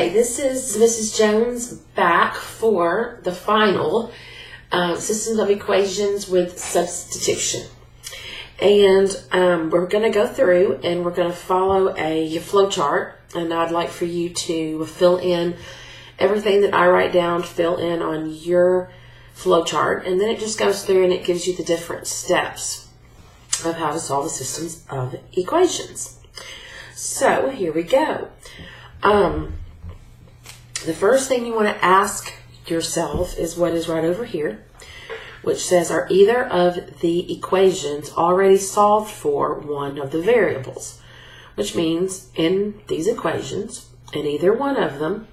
Okay, this is Mrs. Jones back for the final systems of equations with substitution. And we're going to go through and we're going to follow a flow chart. And I'd like for you to fill in everything that I write down, fill in on your flow chart. And then it just goes through and it gives you the different steps of how to solve the systems of equations. So here we go. The first thing you want to ask yourself is what is right over here, which says, are either of the equations already solved for one of the variables? Which means in these equations, in either one of them,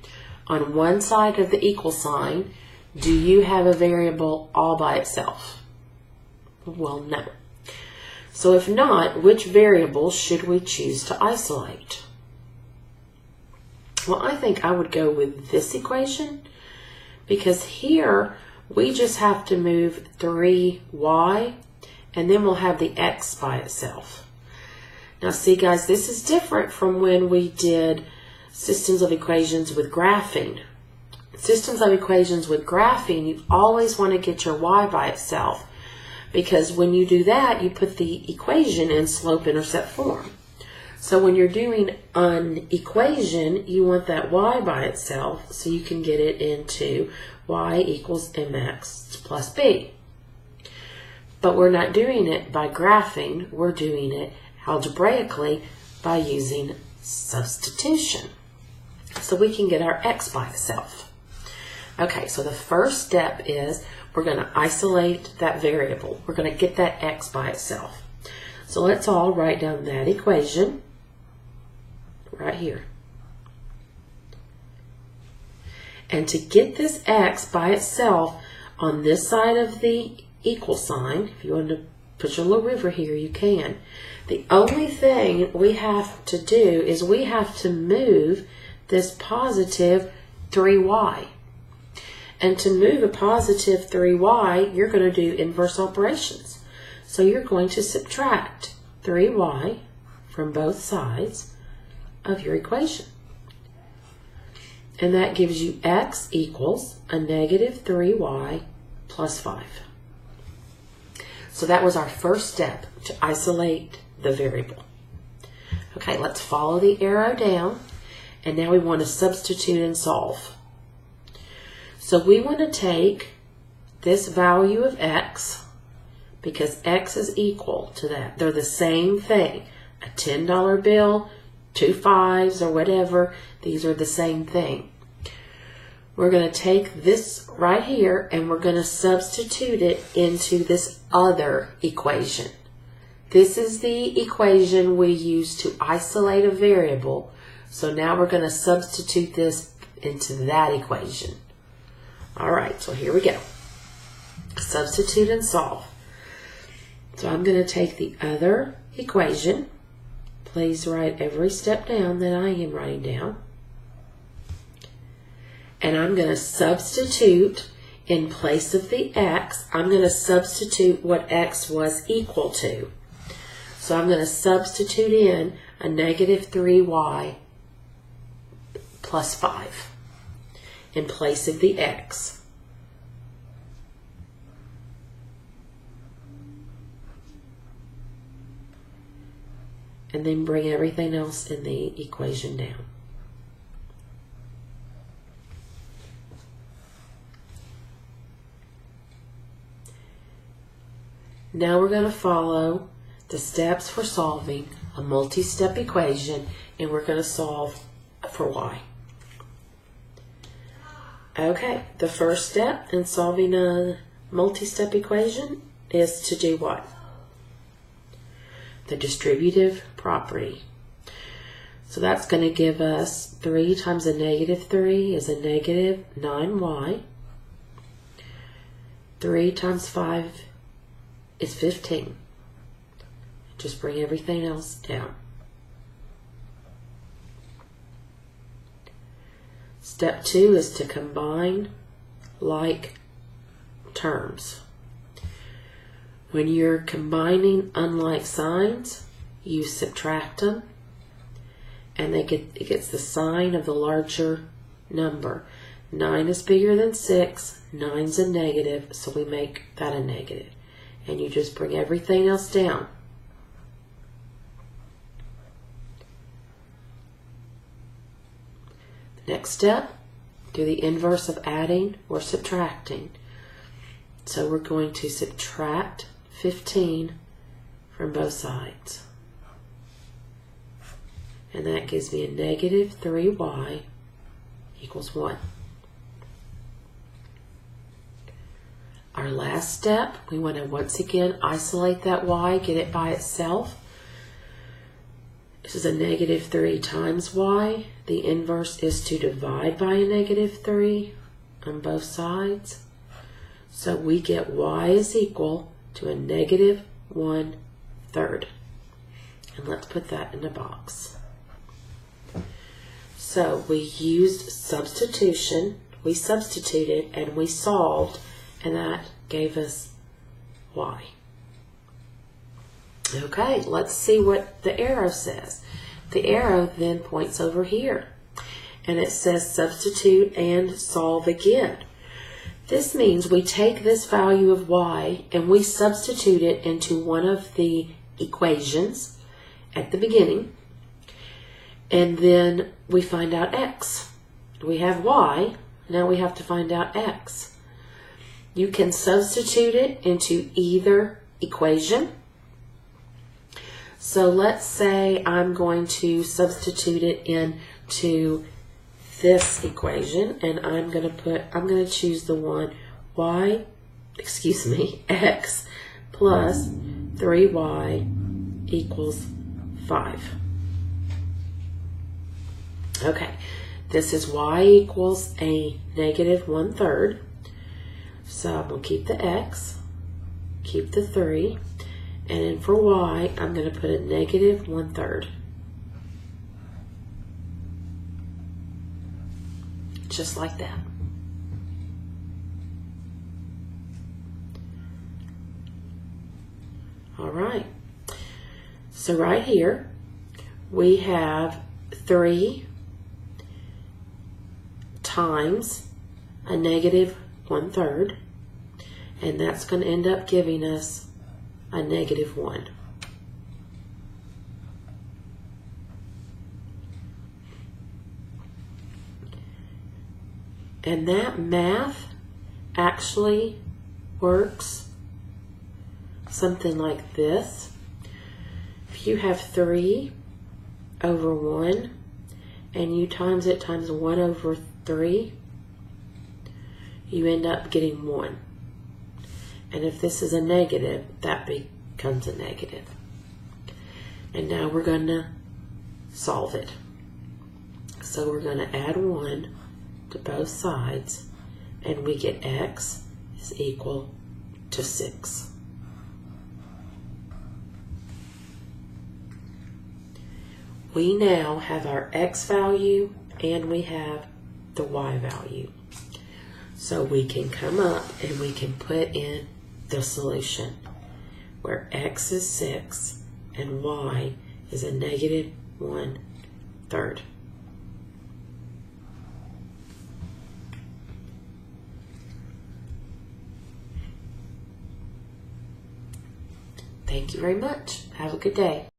on one side of the equal sign, do you have a variable all by itself? Well, no. So if not, which variable should we choose to isolate? Well, I think I would go with this equation, because here we just have to move 3y and then we'll have the x by itself. Now see guys, this is different from when we did systems of equations with graphing. Systems of equations with graphing, you always want to get your y by itself, because when you do that, you put the equation in slope-intercept form. So when you're doing an equation, you want that y by itself so you can get it into y equals mx plus b. But we're not doing it by graphing, we're doing it algebraically by using substitution. So we can get our x by itself. Okay, so the first step is we're going to isolate that variable. We're going to get that x by itself. So let's all write down that equation right here. And to get this x by itself on this side of the equal sign, if you want to put your little river here, you can. The only thing we have to do is we have to move this positive 3y. And to move a positive 3y, you're going to do inverse operations. So you're going to subtract 3y from both sides of your equation. And that gives you x equals a negative 3y plus 5. So that was our first step, to isolate the variable. Okay, let's follow the arrow down, and now we want to substitute and solve. So we want to take this value of x, because x is equal to that. They're the same thing. A $10 bill, 2 5s or whatever, these are the same thing. We're going to take this right here and we're going to substitute it into this other equation. This is the equation we use to isolate a variable. So now we're going to substitute this into that equation. All right, so here we go. Substitute and solve. So I'm going to take the other equation. Please write every step down that I am writing down. And I'm going to substitute in place of the x. I'm going to substitute what x was equal to. So I'm going to substitute in a negative 3y plus 5 in place of the x. And then bring everything else in the equation down. Now we're going to follow the steps for solving a multi-step equation, and we're going to solve for y. Okay, the first step in solving a multi-step equation is to do what? The distributive property. So that's going to give us 3 times a negative 3 is a negative 9y. 3 times 5 is 15. Just bring everything else down. Step 2 is to combine like terms. When you're combining unlike signs, you subtract them, and it gets the sign of the larger number. 9 is bigger than 6. 9's a negative, so we make that a negative. And you just bring everything else down. Next step, do the inverse of adding or subtracting. So we're going to subtract 15 from both sides. And that gives me a negative 3y equals 1. Our last step, we want to once again isolate that y, get it by itself. This is a negative 3 times y. The inverse is to divide by a negative 3 on both sides. So we get y is equal to a negative 1/3. And let's put that in a box. So we used substitution, we substituted, and we solved, and that gave us y. Okay, let's see what the arrow says. The arrow then points over here, and it says substitute and solve again. This means we take this value of y and we substitute it into one of the equations at the beginning, and then we find out x. We have y, now we have to find out x. You can substitute it into either equation. So let's say I'm going to substitute it into this equation, and I'm going to choose the one x plus 3y equals 5. Okay, this is y equals a negative 1/3. So I'm going to keep the x, keep the 3, and then for y, I'm going to put a negative 1/3. Just like that. All right. So right here, we have 3 times a negative 1/3, and that's going to end up giving us a negative 1. And that math actually works something like this. If you have 3 over 1 and you times it times 1 over 3, you end up getting 1. And if this is a negative, that becomes a negative. And now we're going to solve it. So we're going to add 1 to both sides, and we get x is equal to 6. We now have our x value and we have the y value. So we can come up and we can put in the solution where x is 6 and y is a negative 1/3. Thank you very much. Have a good day.